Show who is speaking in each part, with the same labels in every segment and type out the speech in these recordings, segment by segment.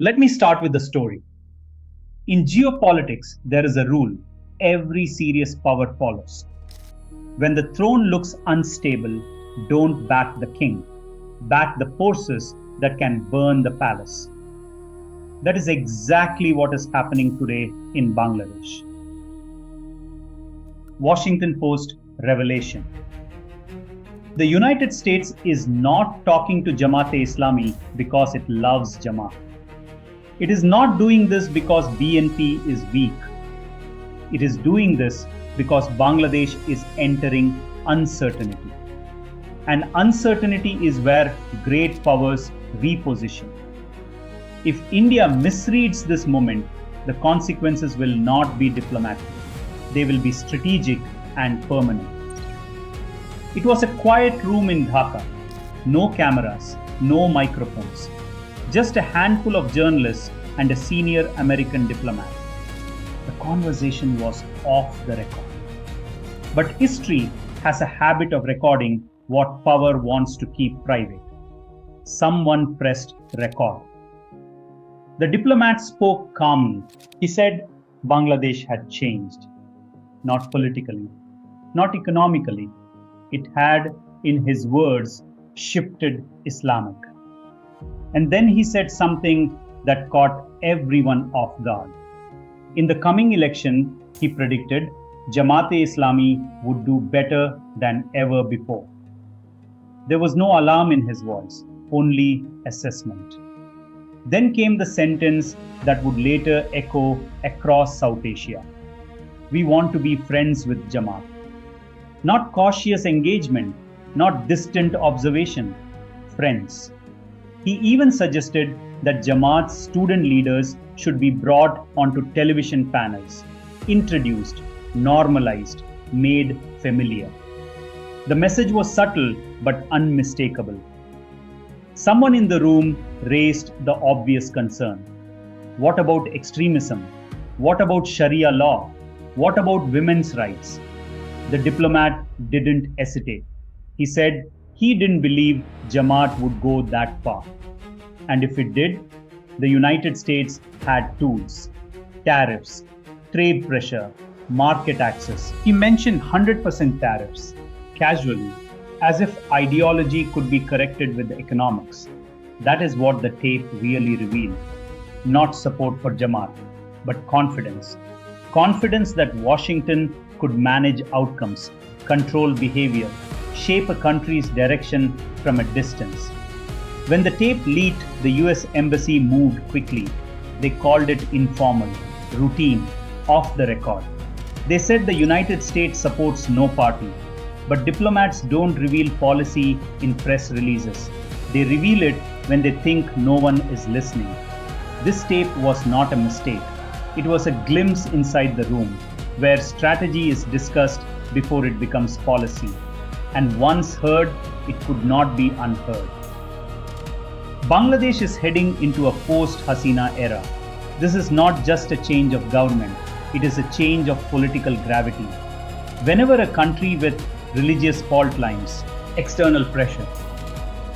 Speaker 1: Let me start with the story. In geopolitics, there is a rule every serious power follows. When the throne looks unstable, don't back the king. Back the forces that can burn the palace. That is exactly what is happening today in Bangladesh. Washington Post revelation. The United States is not talking to Jamaat-e-Islami because it loves Jamaat. It is not doing this because BNP is weak. It is doing this because Bangladesh is entering uncertainty. And uncertainty is where great powers reposition. If India misreads this moment, the consequences will not be diplomatic. They will be strategic and permanent. It was a quiet room in Dhaka. No cameras, no microphones. Just a handful of journalists and a senior American diplomat. The conversation was off the record. But history has a habit of recording what power wants to keep private. Someone pressed record. The diplomat spoke calmly. He said Bangladesh had changed. Not politically, not economically. It had, in his words, shifted Islamic. And then he said something that caught everyone off guard. In the coming election, he predicted Jamaat-e-Islami would do better than ever before. There was no alarm in his voice, only assessment. Then came the sentence that would later echo across South Asia. We want to be friends with Jamaat. Not cautious engagement, not distant observation, friends. He even suggested that Jamaat's student leaders should be brought onto television panels, introduced, normalized, made familiar. The message was subtle but unmistakable. Someone in the room raised the obvious concern. What about extremism? What about Sharia law? What about women's rights? The diplomat didn't hesitate. He said he didn't believe Jamaat would go that far. And if it did, the United States had tools, tariffs, trade pressure, market access. He mentioned 100% tariffs, casually, as if ideology could be corrected with economics. That is what the tape really revealed. Not support for Jamaat, but confidence. Confidence that Washington could manage outcomes, control behavior, shape a country's direction from a distance. When the tape leaked, the US Embassy moved quickly. They called it informal, routine, off the record. They said the United States supports no party. But diplomats don't reveal policy in press releases. They reveal it when they think no one is listening. This tape was not a mistake. It was a glimpse inside the room, where strategy is discussed before it becomes policy. And once heard, it could not be unheard. Bangladesh is heading into a post-Hasina era. This is not just a change of government, it is a change of political gravity. Whenever a country with religious fault lines, external pressure,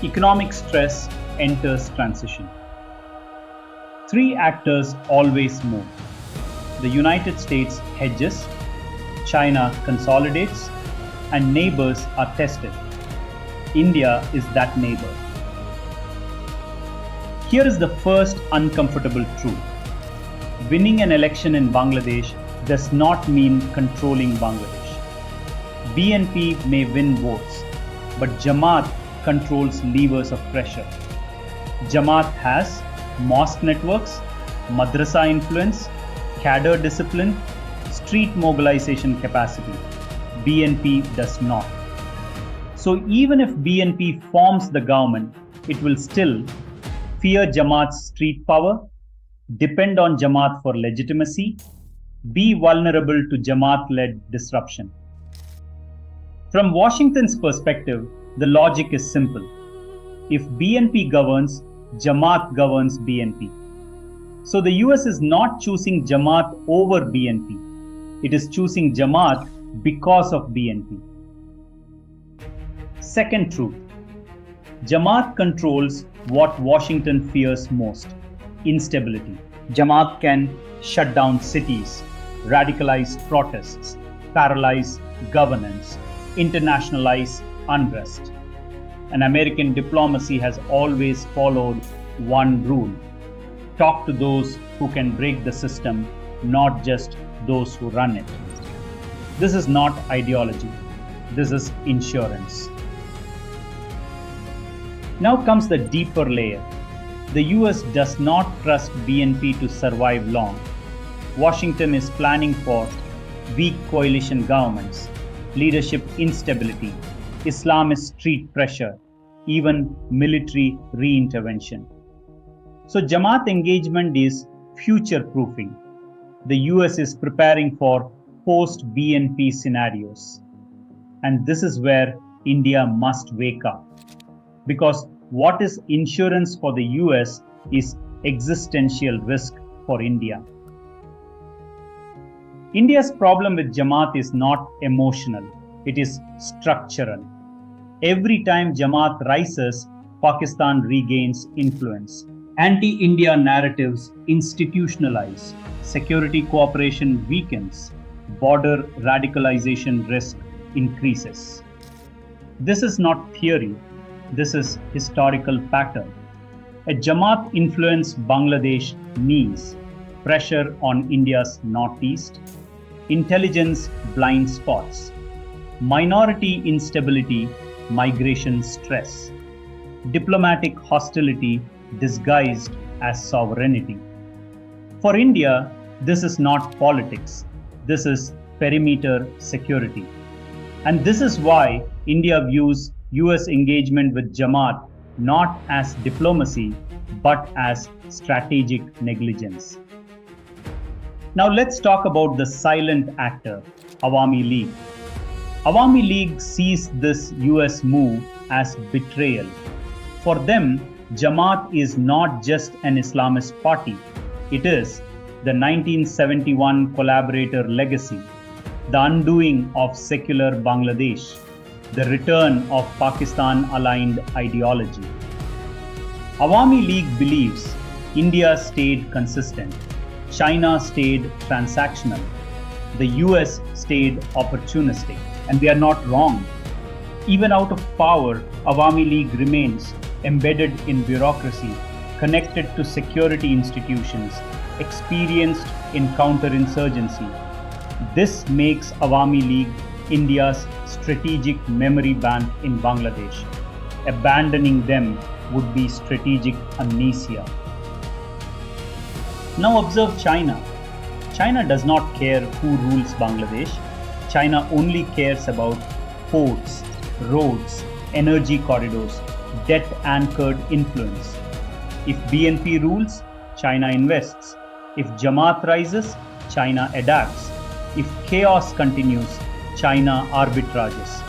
Speaker 1: economic stress enters transition, three actors always move. The United States hedges, China consolidates, and neighbors are tested. India is that neighbor. Here is the first uncomfortable truth. Winning an election in Bangladesh does not mean controlling Bangladesh. BNP may win votes, but Jamaat controls levers of pressure. Jamaat has mosque networks, madrasa influence, cadre discipline, street mobilization capacity. BNP does not. So even if BNP forms the government, it will still fear Jamaat's street power, depend on Jamaat for legitimacy, be vulnerable to Jamaat-led disruption. From Washington's perspective, the logic is simple. If BNP governs, Jamaat governs BNP. So the US is not choosing Jamaat over BNP. It is choosing Jamaat because of BNP. Second truth. Jamaat controls what Washington fears most: instability. Jamaat can shut down cities, radicalize protests, paralyze governance, internationalize unrest. And American diplomacy has always followed one rule: talk to those who can break the system, not just those who run it. This is not ideology, this is insurance. Now comes the deeper layer. The US does not trust BNP to survive long. Washington is planning for weak coalition governments, leadership instability, Islamist street pressure, even military re-intervention. So Jamaat engagement is future-proofing. The US is preparing for post-BNP scenarios. And this is where India must wake up. Because what is insurance for the US is existential risk for India. India's problem with Jamaat is not emotional, it is structural. Every time Jamaat rises, Pakistan regains influence. Anti-India narratives institutionalize, security cooperation weakens, border radicalization risk increases. This is not theory, this is historical pattern. A Jamaat-influenced Bangladesh means pressure on India's northeast, intelligence blind spots, minority instability, migration stress, diplomatic hostility disguised as sovereignty. For India, this is not politics, this is perimeter security. And this is why India views US engagement with Jamaat not as diplomacy, but as strategic negligence. Now let's talk about the silent actor, Awami League. Awami League sees this US move as betrayal. For them, Jamaat is not just an Islamist party, it is the 1971 collaborator legacy, the undoing of secular Bangladesh, the return of Pakistan-aligned ideology. Awami League believes India stayed consistent, China stayed transactional, the US stayed opportunistic, and they are not wrong. Even out of power, Awami League remains embedded in bureaucracy, connected to security institutions, experienced in counterinsurgency. This makes Awami League India's strategic memory bank in Bangladesh. Abandoning them would be strategic amnesia. Now observe China. China does not care who rules Bangladesh. China only cares about ports, roads, energy corridors, debt-anchored influence. If BNP rules, China invests. If Jamaat rises, China adapts. If chaos continues, China arbitrages.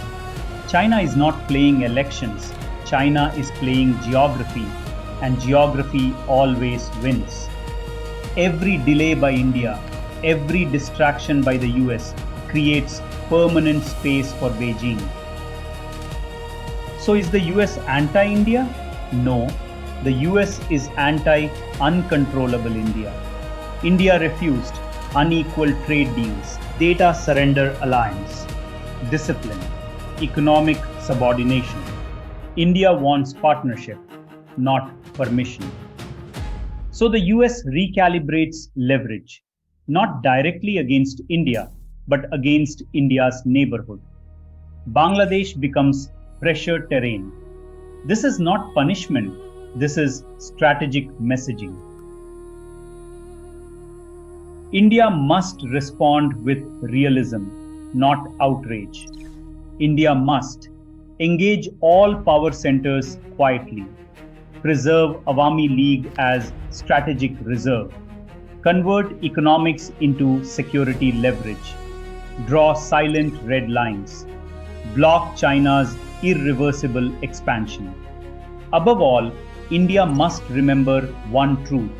Speaker 1: China is not playing elections. China is playing geography, and geography always wins. Every delay by India, every distraction by the US creates permanent space for Beijing. So is the US anti-India? No, the US is anti-uncontrollable India. India refused unequal trade deals, data surrender alliance, discipline, economic subordination. India wants partnership, not permission. So the US recalibrates leverage, not directly against India, but against India's neighborhood. Bangladesh becomes pressure terrain. This is not punishment, this is strategic messaging. India must respond with realism, not outrage. India must engage all power centers quietly, preserve Awami League as strategic reserve, convert economics into security leverage, draw silent red lines, block China's irreversible expansion. Above all, India must remember one truth: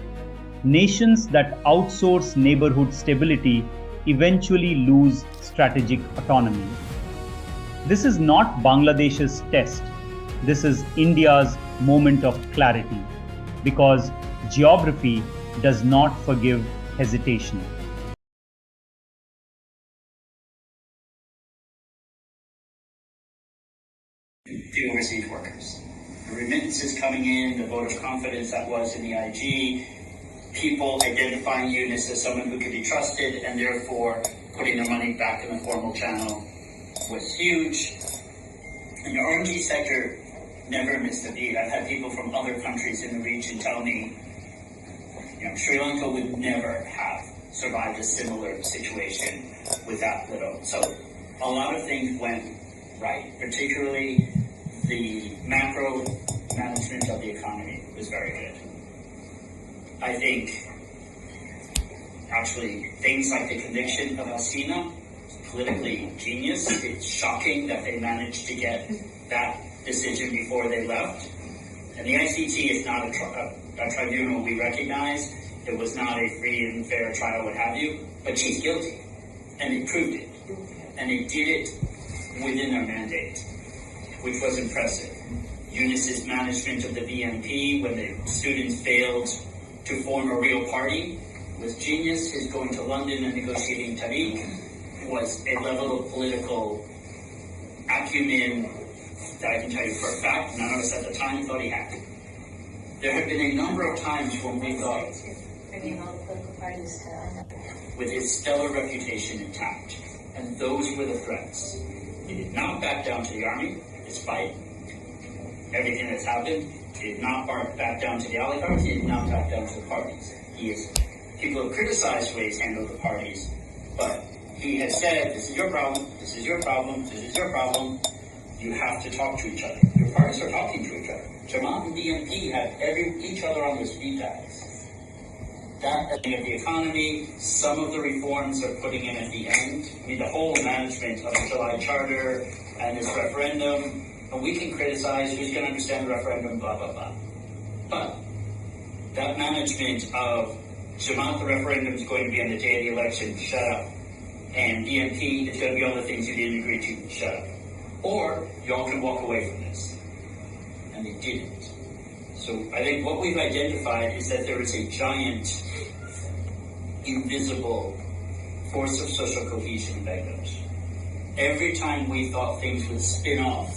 Speaker 1: nations that outsource neighborhood stability eventually lose strategic autonomy. This is not Bangladesh's test. This is India's moment of clarity. Because geography does not forgive hesitation.
Speaker 2: The overseas workers. The remittances coming in, the vote of confidence that was in the IG, people identifying Yunus as someone who could be trusted and therefore putting their money back in the formal channel was huge. And the RMG sector never missed a beat. I've had people from other countries in the region tell me, Sri Lanka would never have survived a similar situation with that little. So a lot of things went right, particularly the macro management of the economy was very good. I think actually things like the conviction of Hasina, politically genius. It's shocking that they managed to get that decision before they left. And the ICT is not a tribunal we recognize. It was not a free and fair trial, what have you, but she's guilty. And they proved it. And they did it within their mandate, which was impressive. Yunus's management of the BNP when the students failed to form a real party was genius. His going to London and negotiating Tariq was a level of political acumen that I can tell you for a fact none of us at the time thought he had. There have been a number of times when we thought, with his stellar reputation intact, and those were the threats. He did not back down to the army, despite everything that's happened. He did not back down to the oligarchs. He did not back down to the parties. People have criticized the way he's handled the parties, but he has said, this is your problem, this is your problem, this is your problem. You have to talk to each other. Your parties are talking to each other. Jamaat and BNP have each other on their speed dials. That of the economy, some of the reforms they're putting in at the end. I mean, the whole management of the July Charter and this referendum, and we can criticize who's going to understand the referendum, blah, blah, blah. But that management of Jamaat, the referendum is going to be on the day of the election, shut up. And BNP, it's going to be all the things you didn't agree to, shut up. Or y'all can walk away from this. And they didn't. So I think what we've identified is that there is a giant, invisible force of social cohesion in Bangladesh. Every time we thought things would spin off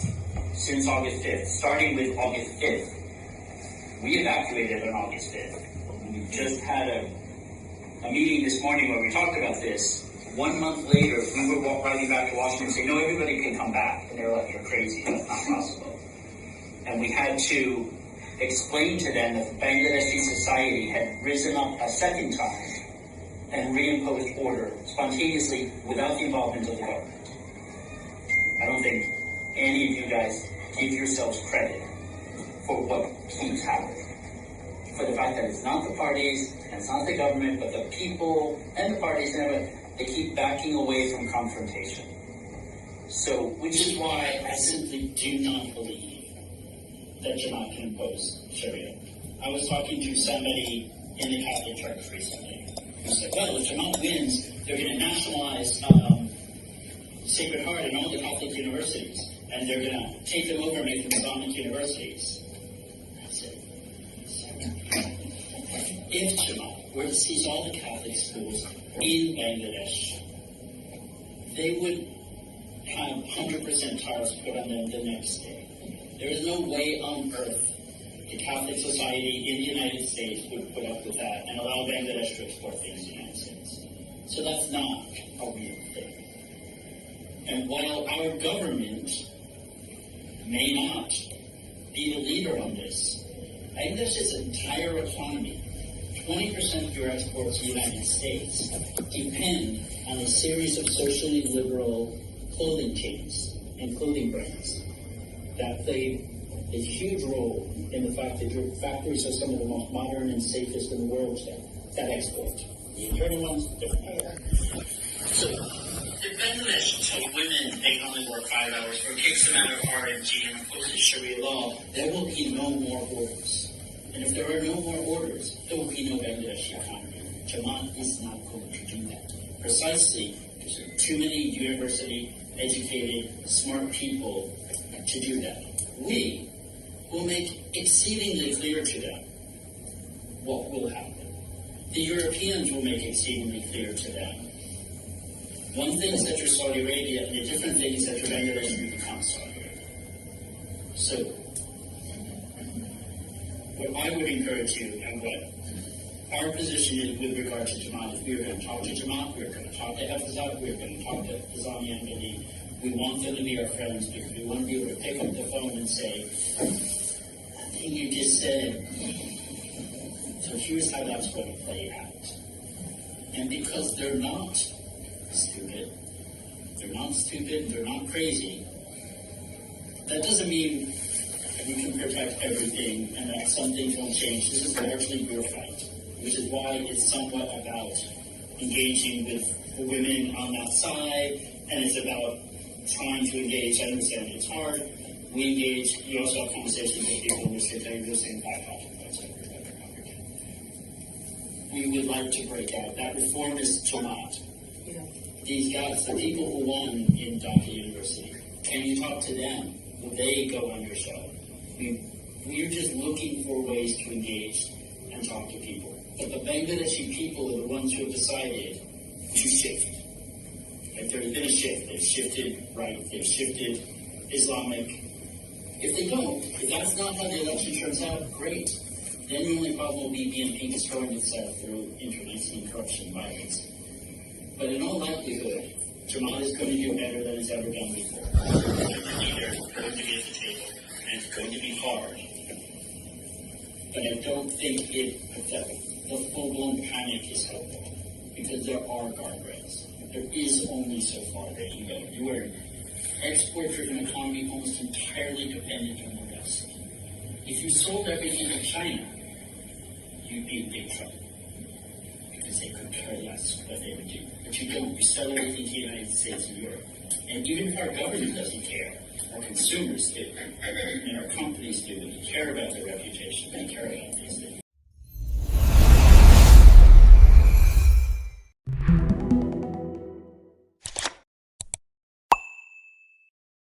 Speaker 2: since August 5th, starting with August 5th, we evacuated on August 5th. We just had a meeting this morning where we talked about this. 1 month later, we were riding back to Washington saying, no, everybody can come back. And they were like, you're crazy, that's not possible. And we had to explain to them that Bangladeshi society had risen up a second time and reimposed order spontaneously without the involvement of the government. I don't think any of you guys give yourselves credit for what keeps happening. For the fact that it's not the parties, and it's not the government, but the people and the parties and everything. They keep backing away from confrontation. So, which is why I simply do not believe that Jamaat can impose Sharia. I was talking to somebody in the Catholic Church recently who said, well, if Jamaat wins, they're going to nationalize Sacred Heart and all the Catholic universities, and they're going to take them over and make them Islamic universities. I said, if Jamaat were to seize all the Catholic schools in Bangladesh, they would have 100% tariffs put on them the next day. There is no way on earth the Catholic society in the United States would put up with that and allow Bangladesh to export things to the United States. So that's not a real thing. And while our government may not be the leader on this, Bangladesh's entire economy, 20% of your exports to the United States depend on a series of socially liberal clothing chains and clothing brands that play a huge role in the fact that your factories are some of the most modern and safest in the world that export. The internal ones, different matter. So, if Bangladesh tell women they can only work 5 hours or takes them out of RMG and imposes Sharia law, there will be no more orders. And if there are no more orders, there will be no Bangladeshi economy. Jamaat is not going to do that. Precisely because there are too many university-educated, smart people to do that. We will make exceedingly clear to them what will happen. The Europeans will make it exceedingly clear to them. One thing is that you're Saudi Arabia, and a different thing is that you're Bangladesh and you become Saudi Arabia. So, what I would encourage you, and what our position is with regard to Jamaat, is we are going to talk to Jamaat, we are going to talk to Hafizat, we are going to talk to Awami League. We want them to be our friends because we want to be able to pick up the phone and say, I think you just said, so here's how that's going to play out. And because they're not stupid, they're not crazy, that doesn't mean we can protect everything and that some things won't change. This is largely your fight, which is why it's somewhat about engaging with the women on that side, and it's about trying to engage. I understand it's hard. We engage. You also have conversations with people in which they tell you the same 5,000 points over we would like to break out. That reformist Jamaat. Yeah. These guys, the people who won in Dhaka University, can you talk to them? Will they go on your show? We're just looking for ways to engage and talk to people. But the Bangladeshi people are the ones who have decided to shift. Like there's been a shift. They've shifted right. They've shifted Islamic. If they don't, if that's not how the election turns out, great. Then the only problem will be BNP destroying itself through internecine corruption violence. But in all likelihood, Jamaat is going to do better than it's ever done before. They're going to be at the table, and it's going to be hard. But I don't think the full-blown panic is helpful, because there are guardrails. There is only so far that you go. You are an export-driven economy almost entirely dependent on the West. If you sold everything to China, you'd be in big trouble, because they could care less what they would do. But you don't. You sell everything to the United States and Europe. And even if our government doesn't care, our consumers do, and our companies do, and they care about their reputation, they care about these things.